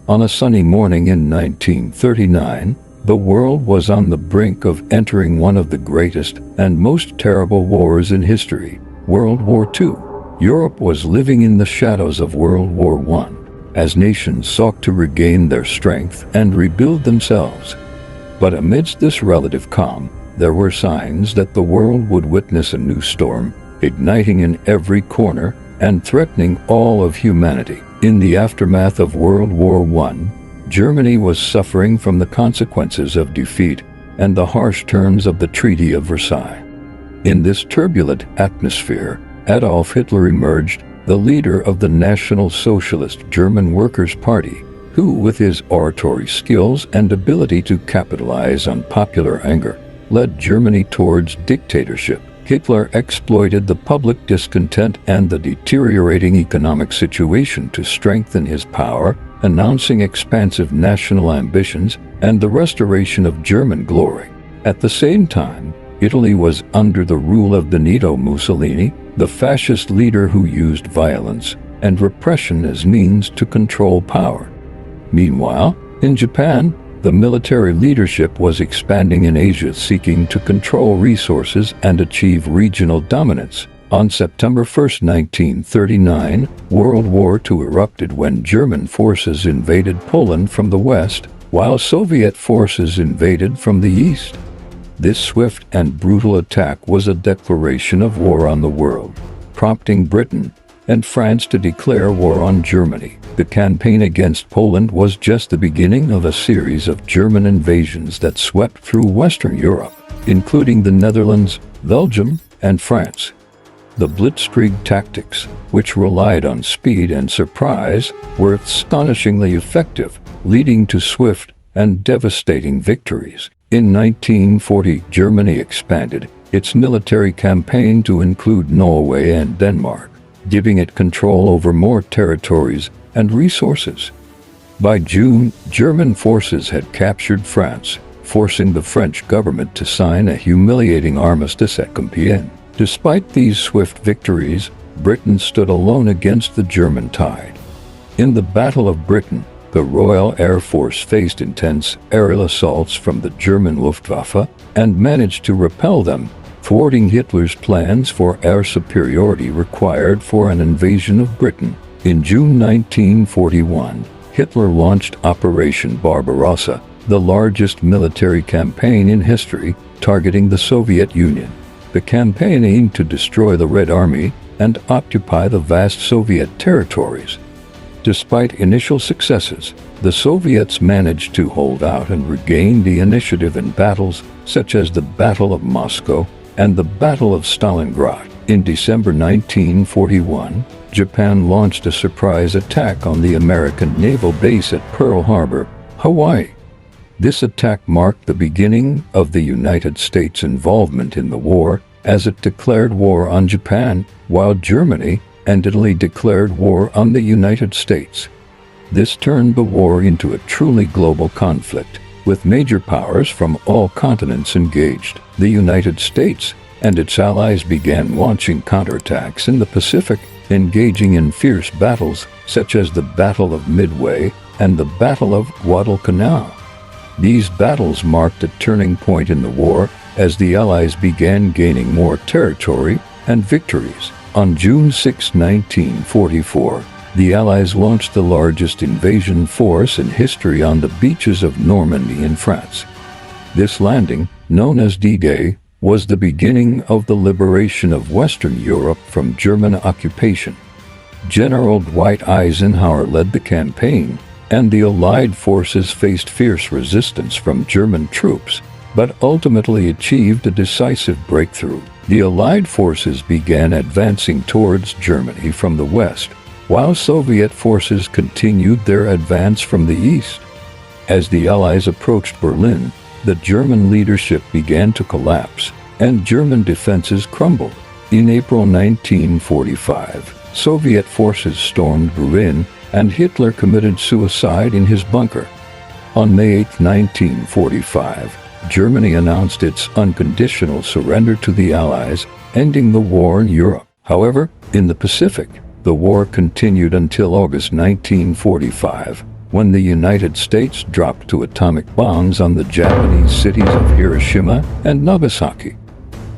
On a sunny morning in 1939, the world was on the brink of entering one of the greatest and most terrible wars in history, World War II. Europe was living in the shadows of World War I, as nations sought to regain their strength and rebuild themselves. But amidst this relative calm, there were signs that the world would witness a new storm, igniting in every corner and threatening all of humanity. In the aftermath of World War I, Germany was suffering from the consequences of defeat and the harsh terms of the Treaty of Versailles. In this turbulent atmosphere, Adolf Hitler emerged, the leader of the National Socialist German Workers' Party, who, with his oratory skills and ability to capitalize on popular anger, led Germany towards dictatorship. Hitler exploited the public discontent and the deteriorating economic situation to strengthen his power, announcing expansive national ambitions and the restoration of German glory. At the same time, Italy was under the rule of Benito Mussolini, the fascist leader who used violence and repression as means to control power. Meanwhile, in Japan, the military leadership was expanding in Asia, seeking to control resources and achieve regional dominance. On September 1, 1939, World War II erupted when German forces invaded Poland from the west, while Soviet forces invaded from the east. This swift and brutal attack was a declaration of war on the world, prompting Britain and France to declare war on Germany. The campaign against Poland was just the beginning of a series of German invasions that swept through Western Europe, including the Netherlands, Belgium, and France. The blitzkrieg tactics, which relied on speed and surprise, were astonishingly effective, leading to swift and devastating victories. In 1940, Germany expanded its military campaign to include Norway and Denmark, giving it control over more territories and resources. By June, German forces had captured France, forcing the French government to sign a humiliating armistice at Compiègne. Despite these swift victories, Britain stood alone against the German tide. In the Battle of Britain, the Royal Air Force faced intense aerial assaults from the German Luftwaffe and managed to repel them, thwarting Hitler's plans for air superiority required for an invasion of Britain. In June 1941, Hitler launched Operation Barbarossa, the largest military campaign in history, targeting the Soviet Union. The campaign aimed to destroy the Red Army and occupy the vast Soviet territories. Despite initial successes, the Soviets managed to hold out and regain the initiative in battles such as the Battle of Moscow and the Battle of Stalingrad. In December 1941, Japan launched a surprise attack on the American naval base at Pearl Harbor, Hawaii. This attack marked the beginning of the United States' involvement in the war, as it declared war on Japan, while Germany and Italy declared war on the United States. This turned the war into a truly global conflict, with major powers from all continents engaged. The United States and its allies began launching counterattacks in the Pacific, engaging in fierce battles such as the Battle of Midway and the Battle of Guadalcanal. These battles marked a turning point in the war as the Allies began gaining more territory and victories. On June 6, 1944, the Allies launched the largest invasion force in history on the beaches of Normandy in France. This landing, known as D-Day, was the beginning of the liberation of Western Europe from German occupation. General Dwight Eisenhower led the campaign, and the Allied forces faced fierce resistance from German troops, but ultimately achieved a decisive breakthrough. The Allied forces began advancing towards Germany from the west, while Soviet forces continued their advance from the east. As the Allies approached Berlin, the German leadership began to collapse, and German defenses crumbled. In April 1945, Soviet forces stormed Berlin, and Hitler committed suicide in his bunker. On May 8, 1945, Germany announced its unconditional surrender to the Allies, ending the war in Europe. However, in the Pacific, the war continued until August 1945, when the United States dropped two atomic bombs on the Japanese cities of Hiroshima and Nagasaki.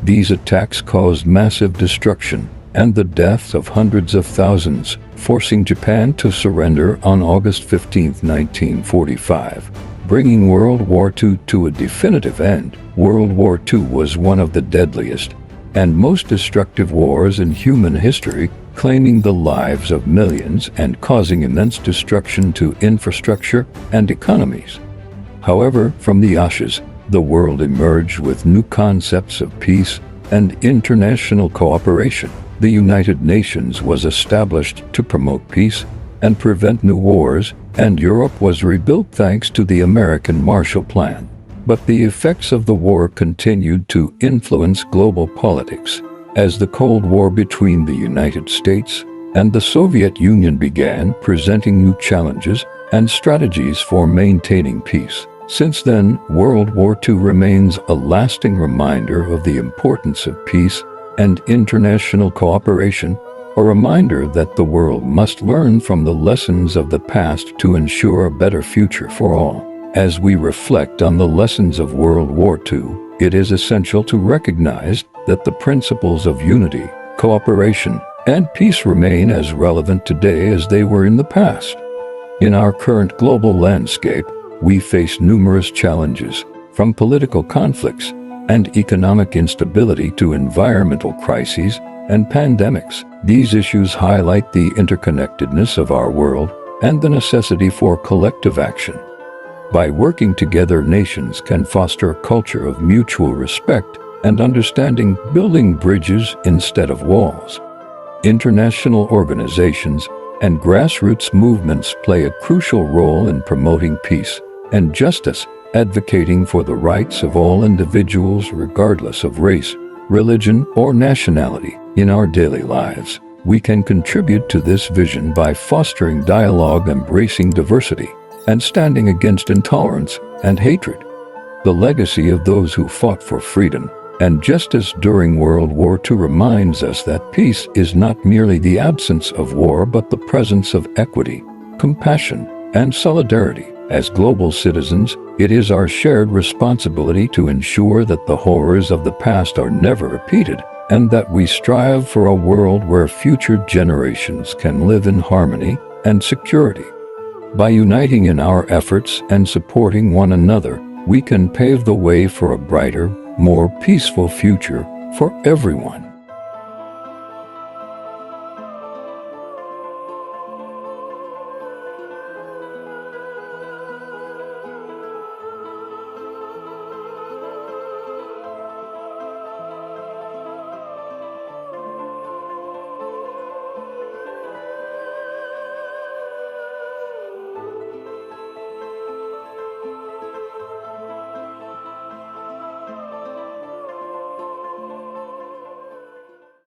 These attacks caused massive destruction and the deaths of hundreds of thousands, forcing Japan to surrender on August 15, 1945, bringing World War II to a definitive end. World War II was one of the deadliest and most destructive wars in human history, claiming the lives of millions and causing immense destruction to infrastructure and economies. However, from the ashes, the world emerged with new concepts of peace and international cooperation. The United Nations was established to promote peace and prevent new wars, and Europe was rebuilt thanks to the American Marshall Plan. But the effects of the war continued to influence global politics, as the Cold War between the United States and the Soviet Union began presenting new challenges and strategies for maintaining peace. Since then, World War II remains a lasting reminder of the importance of peace and international cooperation, a reminder that the world must learn from the lessons of the past to ensure a better future for all. As we reflect on the lessons of World War II, it is essential to recognize that the principles of unity, cooperation, and peace remain as relevant today as they were in the past. In our current global landscape, we face numerous challenges, from political conflicts and economic instability to environmental crises and pandemics. These issues highlight the interconnectedness of our world and the necessity for collective action. By working together, nations can foster a culture of mutual respect and understanding, building bridges instead of walls. International organizations and grassroots movements play a crucial role in promoting peace and justice, advocating for the rights of all individuals regardless of race, religion, or nationality. In our daily lives, we can contribute to this vision by fostering dialogue, embracing diversity, and standing against intolerance and hatred. The legacy of those who fought for freedom and justice during World War II reminds us that peace is not merely the absence of war but the presence of equity, compassion, and solidarity. As global citizens, it is our shared responsibility to ensure that the horrors of the past are never repeated, and that we strive for a world where future generations can live in harmony and security. By uniting in our efforts and supporting one another, we can pave the way for a brighter, more peaceful future for everyone.